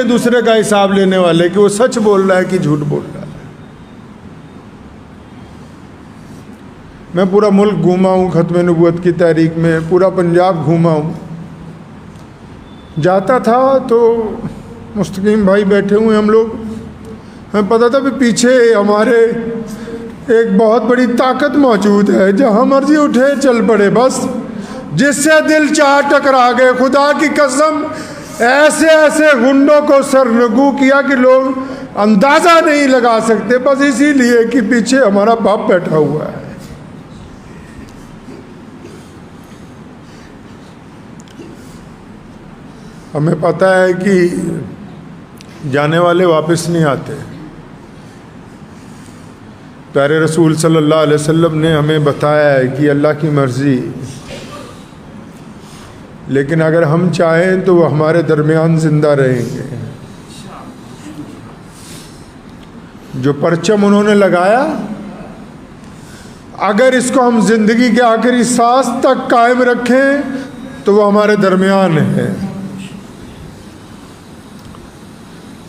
हैं दूसरे का हिसाब लेने वाले कि वो सच बोल रहा है कि झूठ बोल रहा है। मैं पूरा मुल्क घूमा हूँ खत्म नबूवत की तहरीक में, पूरा पंजाब घूमा हूँ। जाता था तो मुस्तकीम भाई बैठे हुए हम लोग, हमें पता था भी पीछे हमारे एक बहुत बड़ी ताकत मौजूद है, जहाँ मर्जी उठे चल पड़े, बस जिससे दिल चाह टकरा गए। खुदा की कसम ऐसे ऐसे गुंडों को सरनगू किया कि लोग अंदाज़ा नहीं लगा सकते, बस इसीलिए कि पीछे हमारा बाप बैठा हुआ है। हमें पता है कि जाने वाले वापस नहीं आते। प्यारे रसूल सल्लल्लाहु अलैहि वसल्लम ने हमें बताया है कि अल्लाह की मर्ज़ी, लेकिन अगर हम चाहें तो वो हमारे दरमियान ज़िंदा रहेंगे। जो परचम उन्होंने लगाया, अगर इसको हम ज़िंदगी के आखिरी सांस तक कायम रखें तो वो हमारे दरमियान है।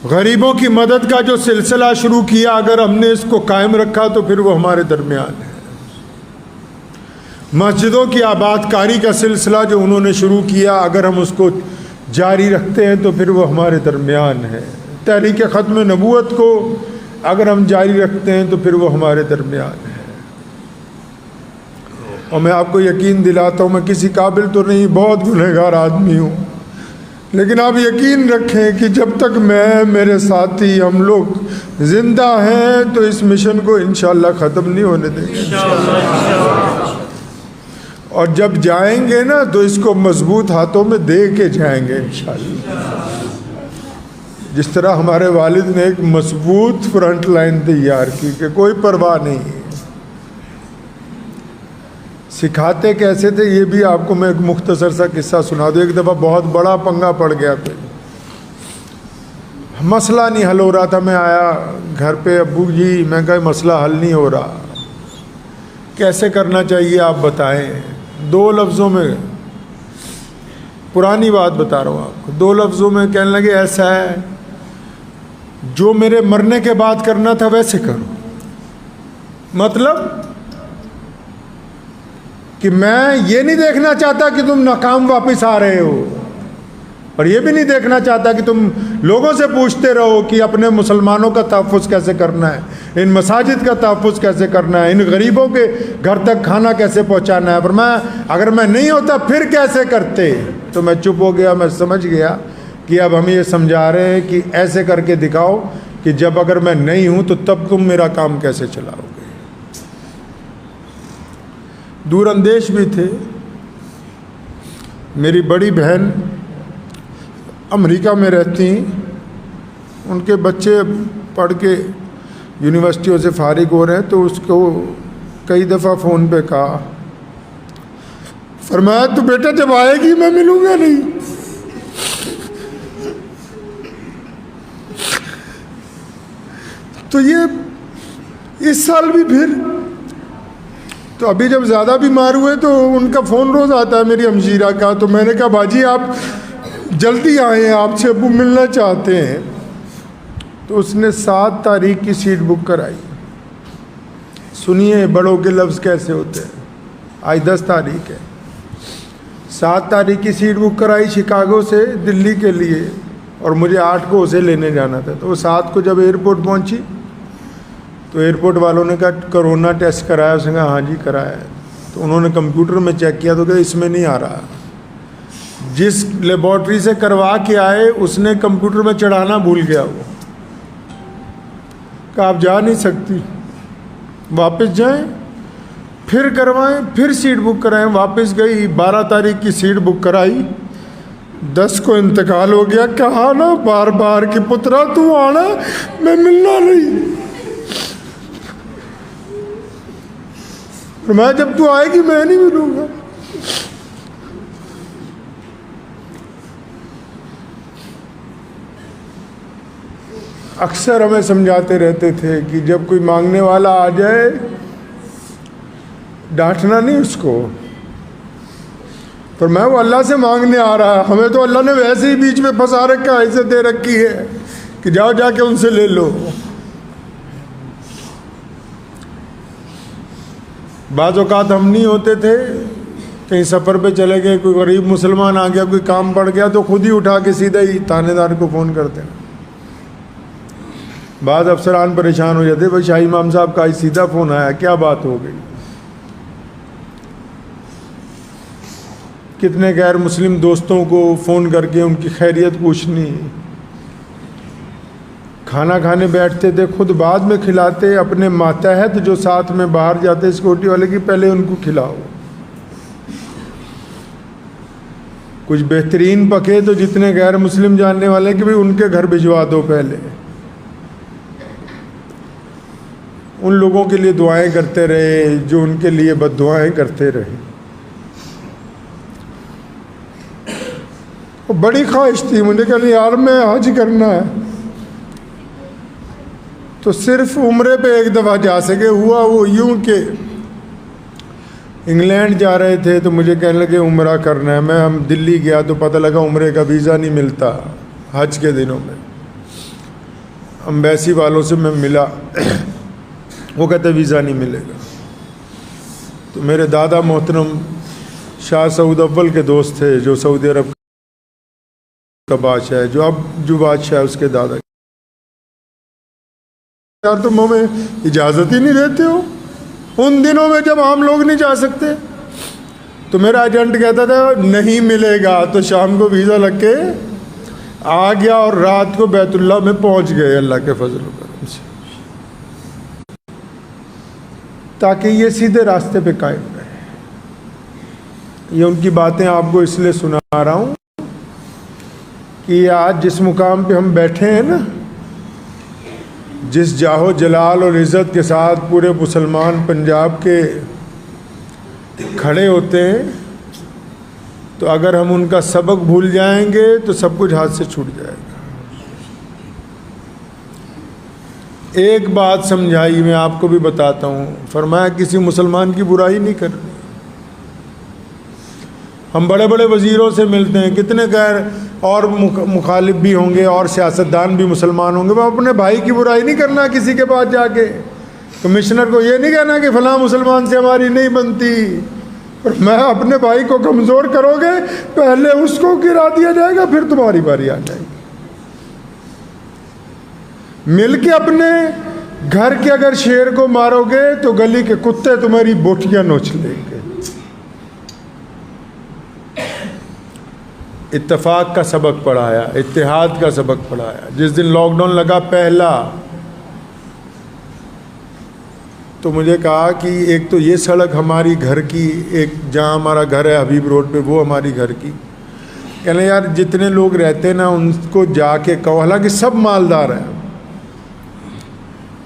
गरीबों की मदद का जो सिलसिला शुरू किया, अगर हमने इसको कायम रखा तो फिर वो हमारे दरमियान है। मस्जिदों की आबादकारी का सिलसिला जो उन्होंने शुरू किया, अगर हम उसको जारी रखते हैं तो फिर वो हमारे दरमियान है। तहरीक ख़त्म नबूवत को अगर हम जारी रखते हैं तो फिर वो हमारे दरमियान है। और मैं आपको यकीन दिलाता हूँ, मैं किसी काबिल तो नहीं, बहुत गुनहगार आदमी हूँ, लेकिन आप यकीन रखें कि जब तक मैं, मेरे साथी, हम लोग ज़िंदा हैं तो इस मिशन को इंशाअल्लाह ख़त्म नहीं होने देंगे। और जब जाएंगे ना तो इसको मजबूत हाथों में दे के जाएंगे इंशाअल्लाह। जिस तरह हमारे वालिद ने एक मजबूत फ्रंट लाइन तैयार की कि कोई परवाह नहीं। सिखाते कैसे थे ये भी आपको मैं एक मुख्तसर सा किस्सा सुना दूँ। एक दफ़ा बहुत बड़ा पंगा पड़ गया था, मसला नहीं हल हो रहा था। मैं आया घर पे, अब्बू जी मैं कहा मसला हल नहीं हो रहा, कैसे करना चाहिए आप बताएं। 2 लफ्ज़ों में, पुरानी बात बता रहा हूँ आपको, 2 लफ्ज़ों में कहने लगे ऐसा है, जो मेरे मरने के बाद करना था वैसे करो। मतलब कि मैं ये नहीं देखना चाहता कि तुम नाकाम वापस आ रहे हो, और ये भी नहीं देखना चाहता कि तुम लोगों से पूछते रहो कि अपने मुसलमानों का तहफ़्फ़ुज़ कैसे करना है, इन मसाजिद का तहफ़्फ़ुज़ कैसे करना है, इन गरीबों के घर तक खाना कैसे पहुंचाना है। पर मैं, अगर मैं नहीं होता फिर कैसे करते। तो मैं चुप हो गया। मैं समझ गया कि अब हम ये समझा रहे हैं कि ऐसे करके दिखाओ कि जब अगर मैं नहीं हूँ तो तब तुम मेरा काम कैसे चलाओगे। दूरअंदेश भी थे। मेरी बड़ी बहन अमेरिका में रहती, उनके बच्चे पढ़ के यूनिवर्सिटियों से फारिग हो रहे हैं, तो उसको कई दफ़ा फ़ोन पे कहा, फरमाया तो बेटा जब आएगी मैं मिलूँगा नहीं। तो ये इस साल भी फिर, तो अभी जब ज़्यादा बीमार हुए तो उनका फ़ोन रोज़ आता है मेरी हमशीरा का। तो मैंने कहा बाजी आप जल्दी आए, आपसे अब्बू मिलना चाहते हैं। तो उसने 7 तारीख की सीट बुक कराई। सुनिए बड़ों के लफ्ज़ कैसे होते हैं। आज 10 तारीख है, 7 तारीख की सीट बुक कराई शिकागो से दिल्ली के लिए, और मुझे 8 को उसे लेने जाना था। तो वो 7 को जब एयरपोर्ट पहुंची तो एयरपोर्ट वालों ने कहा कोरोना टेस्ट कराया। उसने कहा हाँ जी कराया है। तो उन्होंने कंप्यूटर में चेक किया तो कहा इसमें नहीं आ रहा। जिस लेबॉर्ट्री से करवा के आए उसने कंप्यूटर में चढ़ाना भूल गया। वो कहा आप जा नहीं सकती, वापस जाएं, फिर करवाएं, फिर सीट बुक कराएं। वापस गई, 12 तारीख की सीट बुक कराई, 10 को इंतकाल हो गया। कहा ना बार बार कि पुत्रा तू आना, मैं मिलना नहीं। मैं जब तू आएगी मैं नहीं मिलूंगा। अक्सर हमें समझाते रहते थे कि जब कोई मांगने वाला आ जाए डांटना नहीं उसको, पर मैं वो अल्लाह से मांगने आ रहा है, हमें तो अल्लाह ने वैसे ही बीच में फंसा रखा है, ऐसे दे रखी है कि जाओ जाके उनसे ले लो। बाज़ औक़ात हम नहीं होते थे, कहीं सफ़र पे चले गए, कोई गरीब मुसलमान आ गया, कोई काम पड़ गया तो खुद ही उठा के सीधा ही थानेदार को फ़ोन करते हैं। बाद अफसरान परेशान हो जाते, भाई शाही इमाम साहब का ही सीधा फ़ोन आया, क्या बात हो गई। कितने गैर मुस्लिम दोस्तों को फ़ोन करके उनकी खैरियत पूछनी, खाना खाने बैठते थे खुद बाद में खिलाते, अपने मातहत जो साथ में बाहर जाते सिक्योरिटी वाले की पहले उनको खिलाओ। कुछ बेहतरीन पके तो जितने गैर मुस्लिम जानने वाले कि भाई उनके घर भिजवा दो पहले। उन लोगों के लिए दुआएं करते रहे जो उनके लिए बद्दुआएं करते रहे। बड़ी ख्वाहिश थी मुझे, कहने यार मैं हज करना है, तो सिर्फ उम्रे पे एक दफ़ा जा सके। हुआ वो यूं कि इंग्लैंड जा रहे थे तो मुझे कहने लगे उम्रा करना है। हम दिल्ली गया तो पता लगा उम्रे का वीज़ा नहीं मिलता हज के दिनों में। एम्बेसी वालों से मैं मिला, वो कहते वीज़ा नहीं मिलेगा। तो मेरे दादा मोहतरम शाह सऊद अव्वल के दोस्त थे जो सऊदी अरब का बादशाह है, जो अब जो बादशाह है उसके दादा, यार तुम हमें इजाज़त ही नहीं देते हो उन दिनों में जब आम लोग नहीं जा सकते। तो मेरा एजेंट कहता था नहीं मिलेगा, तो शाम को वीज़ा लग के आ गया और रात को बैतुल्लाह में पहुंच गए अल्लाह के फजल करम से, ताकि ये सीधे रास्ते पे कायम रहे। ये उनकी बातें आपको इसलिए सुना रहा हूँ कि आज जिस मुकाम पे हम बैठे हैं ना, जिस जाहो जलाल और इज़्ज़त के साथ पूरे मुसलमान पंजाब के खड़े होते हैं, तो अगर हम उनका सबक भूल जाएंगे तो सब कुछ हाथ से छूट जाएगा। एक बात समझाई, मैं आपको भी बताता हूँ। फरमाया किसी मुसलमान की बुराई नहीं करनी। हम बड़े बड़े वज़ीरों से मिलते हैं, कितने गैर और मुखालिफ भी होंगे और सियासतदान भी मुसलमान होंगे, वो अपने भाई की बुराई नहीं करना किसी के पास जाके। कमिश्नर को ये नहीं कहना कि फ़लाँ मुसलमान से हमारी नहीं बनती, और मैं अपने भाई को कमज़ोर करोगे पहले उसको गिरा दिया जाएगा, फिर तुम्हारी बारी आ जाएगी। मिल के अपने घर के अगर शेर को मारोगे तो गली के कुत्ते तुम्हारी बोटियाँ नोच लेंगे। इत्तेफाक का सबक पढ़ाया, इत्तेहाद का सबक पढ़ाया। जिस दिन लॉकडाउन लगा पहला, तो मुझे कहा कि एक तो ये सड़क हमारी घर की, एक जहाँ हमारा घर है हबीब रोड पे, वो हमारी घर की। कहने यार जितने लोग रहते हैं ना उनको जाके कहो, हालांकि सब मालदार हैं,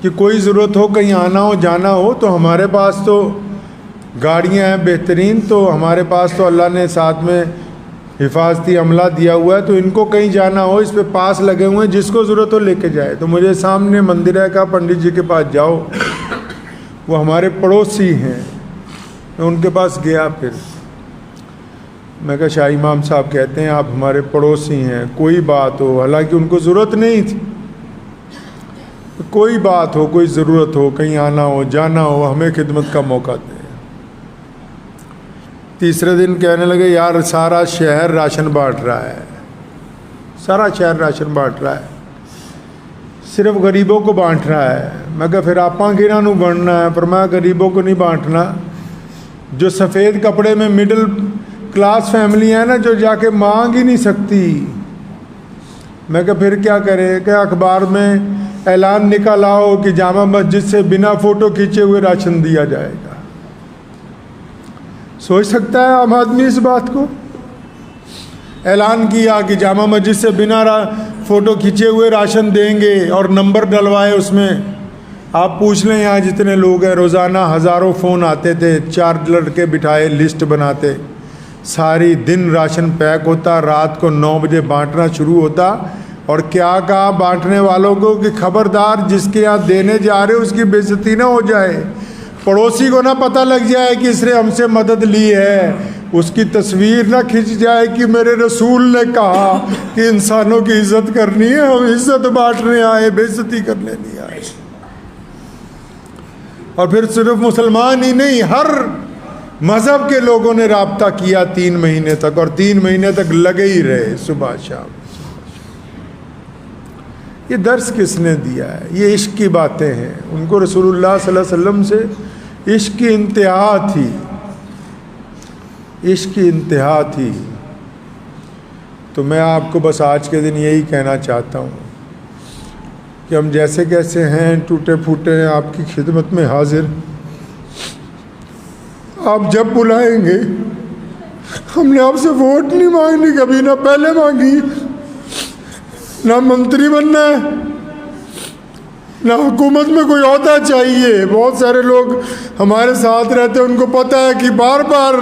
कि कोई ज़रूरत हो कहीं आना हो जाना हो तो हमारे पास तो गाड़ियाँ हैं बेहतरीन, तो हमारे पास तो अल्लाह ने साथ में हिफाजती अमला दिया हुआ है, तो इनको कहीं जाना हो इस पे पास लगे हुए हैं, जिसको ज़रूरत हो लेके जाए। तो मुझे सामने मंदिर है, कहा पंडित जी के पास जाओ, वो हमारे पड़ोसी हैं। मैं उनके पास गया, फिर मैं कहा शाह इमाम साहब कहते हैं आप हमारे पड़ोसी हैं, कोई बात हो, हालांकि उनको ज़रूरत नहीं थी, कोई बात हो कोई ज़रूरत हो कहीं आना हो जाना हो हमें खिदमत का मौका दें। तीसरे दिन कहने लगे यार सारा शहर राशन बांट रहा है, सारा शहर राशन बांट रहा है, सिर्फ गरीबों को बांट रहा है। मैं कहा फिर आपा किना नू बनना है, पर मैं गरीबों को नहीं बांटना। जो सफ़ेद कपड़े में मिडिल क्लास फैमिली है ना, जो जाके मांग ही नहीं सकती, मैं कहा फिर क्या करें? क्या अखबार में ऐलान निकाला हो कि जामा मस्जिद से बिना फ़ोटो खींचे हुए राशन दिया जाएगा। सोच सकता है आम आदमी इस बात को? ऐलान किया कि जामा मस्जिद से बिना फ़ोटो खींचे हुए राशन देंगे और नंबर डलवाए उसमें। आप पूछ लें यहाँ जितने लोग हैं, रोज़ाना हज़ारों फ़ोन आते थे, 4 लड़के बिठाए लिस्ट बनाते, सारी दिन राशन पैक होता, रात को 9 बजे बांटना शुरू होता। और क्या कहा बांटने वालों को कि खबरदार जिसके यहाँ देने जा रहे हो उसकी बेइज्जती ना हो जाए, पड़ोसी को ना पता लग जाए कि इसने हमसे मदद ली है, उसकी तस्वीर ना खिंच जाए कि मेरे रसूल ने कहा कि इंसानों की इज्जत करनी है, हम इज्जत बांटने आए, बेइज्जती करने नहीं आए। और फिर सिर्फ मुसलमान ही नहीं, हर मज़हब के लोगों ने राब्ता किया 3 महीने तक, और 3 महीने तक लगे ही रहे सुबह शाम। ये दर्स किसने दिया है? ये इश्क की बातें हैं। उनको रसूलुल्लाह सल्लल्लाहु अलैहि वसल्लम से इश्क की इंतहा थी, इश्क की इंतहा थी। तो मैं आपको बस आज के दिन यही कहना चाहता हूँ कि हम जैसे कैसे हैं, टूटे फूटे हैं, आपकी खिदमत में हाजिर। आप जब बुलाएंगे, हमने आपसे वोट नहीं मांगनी कभी, ना पहले मांगी, ना मंत्री बनना है, ना हुकूमत में कोई ओहदा चाहिए। बहुत सारे लोग हमारे साथ रहते हैं, उनको पता है कि बार बार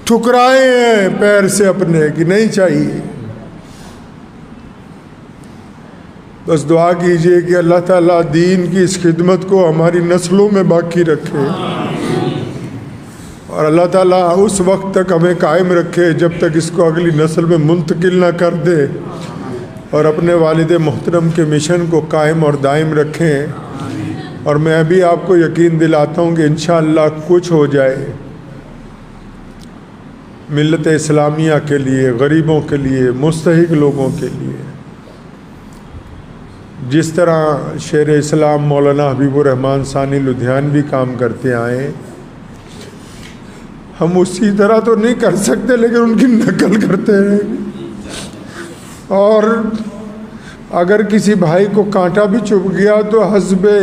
ठुकराए हैं पैर से अपने कि नहीं चाहिए। बस दुआ कीजिए कि अल्लाह ताला दीन की इस खिदमत को हमारी नस्लों में बाकी रखे, और अल्लाह ताला उस वक्त तक हमें कायम रखे जब तक इसको अगली नस्ल में मुंतकिल ना कर दे, और अपने वालिद मोहतरम के मिशन को कायम और दायम रखें। और मैं भी आपको यकीन दिलाता हूँ कि इंशाअल्लाह कुछ हो जाए मिल्लत इस्लामिया के लिए, गरीबों के लिए, मुस्तहिक लोगों के लिए। जिस तरह शेर इस्लाम मौलाना हबीबुर रहमान सानी लुधियानवी काम करते आए, हम उसी तरह तो नहीं कर सकते, लेकिन उनकी नकल करते हैं। और अगर किसी भाई को कांटा भी चुभ गया तो हस्बे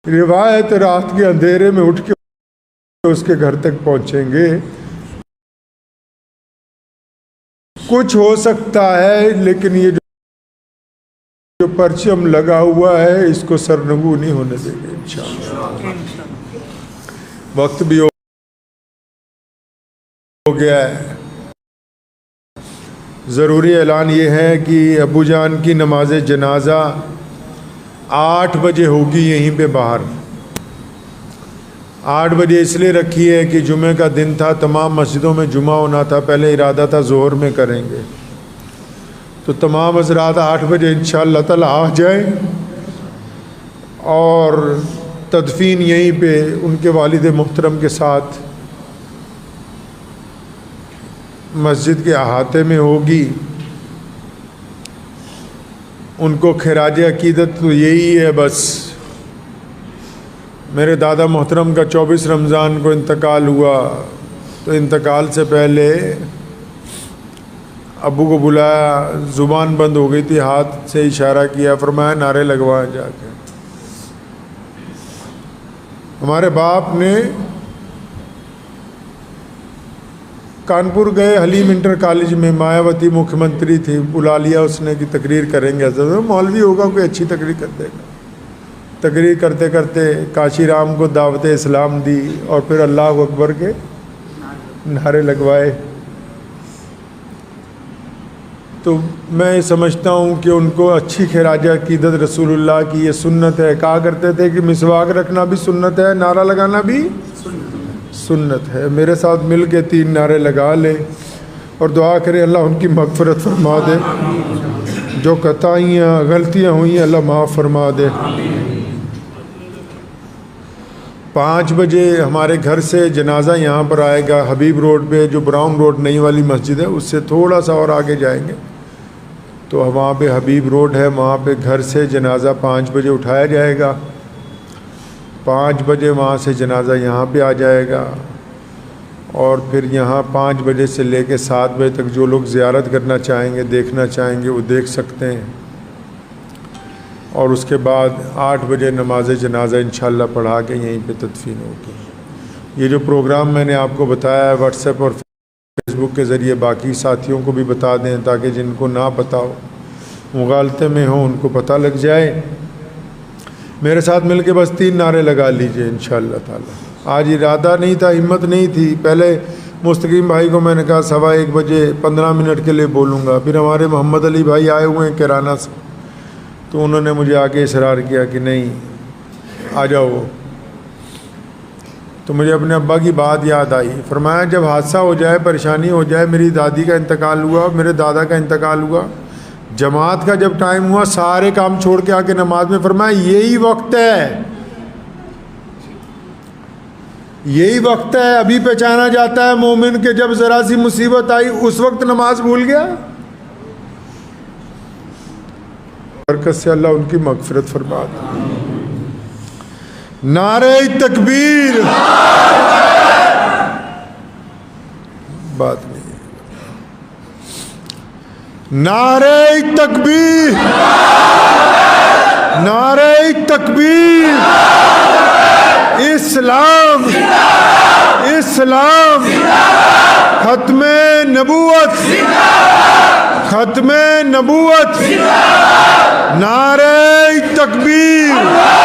रिवायत रात के अंधेरे में उठ के उसके घर तक पहुंचेंगे। कुछ हो सकता है, लेकिन ये जो परचम लगा हुआ है इसको सरनगू नहीं होने देंगे इंशाअल्लाह। वक्त भी हो गया है। ज़रूरी ऐलान ये है कि अबू जान की नमाज जनाजा 8 बजे होगी यहीं पे बाहर। 8 बजे इसलिए रखी है कि जुमे का दिन था, तमाम मस्जिदों में जुमा होना था। पहले इरादा था ज़ोहर में करेंगे, तो तमाम हज़रात 8 बजे इंशाअल्लाह ताला आ जाए, और तदफीन यहीं पे उनके वालिद मोहतरम के साथ मस्जिद के अहाते में होगी। उनको खिराज अकीदत तो यही है बस। मेरे दादा मोहतरम का 24 रमज़ान को इंतकाल हुआ, तो इंतकाल से पहले अबू को बुलाया, ज़ुबान बंद हो गई थी, हाथ से इशारा किया, फरमाया नारे लगवाएं जाके। हमारे बाप ने कानपुर गए, हलीम इंटर कॉलेज में मायावती मुख्यमंत्री थी, बुला लिया उसने कि तकरीर करेंगे। तो मौलवी होगा कोई अच्छी तकरीर कर देगा। तकरीर करते करते काशी राम को दावत इस्लाम दी, और फिर अल्लाह अकबर के नारे लगवाए। तो मैं समझता हूँ कि उनको अच्छी खिराज अकीदत रसूलुल्लाह की ये सुन्नत है। कहा करते थे कि मिसवाक रखना भी सुन्नत है, नारा लगाना भी सुन्नत है। मेरे साथ मिल के 3 नारे लगा ले और दुआ करें अल्लाह उनकी मग़फ़िरत फरमा दे, जो कताइयाँ गलतियाँ हुई अल्लाह माफ़ फरमा दे। 5 बजे हमारे घर से जनाजा यहाँ पर आएगा, हबीब रोड पे, जो ब्राउन रोड नई वाली मस्जिद है उससे थोड़ा सा और आगे जाएंगे तो वहाँ पे हबीब रोड है, वहाँ पे घर से जनाजा 5 बजे उठाया जाएगा। 5 बजे वहाँ से जनाजा यहाँ पे आ जाएगा, और फिर यहाँ 5 बजे से लेके 7 बजे तक जो लोग ज़ियारत करना चाहेंगे, देखना चाहेंगे, वो देख सकते हैं। और उसके बाद 8 बजे नमाज जनाजा इंशाअल्लाह पढ़ा के यहीं पे तदफीन होगी। ये जो प्रोग्राम मैंने आपको बताया है व्हाट्सएप और फेसबुक के ज़रिए बाकी साथियों को भी बता दें, ताकि जिनको ना पता हो, मुगालते में हो, उनको पता लग जाए। मेरे साथ मिल के बस 3 नारे लगा लीजिए इंशाअल्लाह ताला। आज इरादा नहीं था, हिम्मत नहीं थी। पहले मुस्तकीम भाई को मैंने कहा 1:15 बजे 15 मिनट के लिए बोलूँगा। फिर हमारे मोहम्मद अली भाई आए हुए हैं किराना से, तो उन्होंने मुझे आके इसरार किया कि नहीं आ जाओ। तो मुझे अपने अब्बा की बात याद आई। फरमाया जब हादसा हो जाए, परेशानी हो जाए, मेरी दादी का इंतकाल हुआ, मेरे दादा का इंतकाल हुआ, जमात का जब टाइम हुआ, सारे काम छोड़ के आके नमाज में, फरमाया यही वक्त है, यही वक्त है। अभी पहचाना जाता है मोमिन के जब जरा सी मुसीबत आई उस वक्त नमाज भूल गया। बरकत से अल्लाह उनकी मगफिरत फरमा दे। नारे तकबीर, बात नहीं, नारे तकबीर, नारे तकबीर, इस्लाम, इस्लाम, खत्मे नबूवत, खत्मे नबूवत, नारे तकबीर।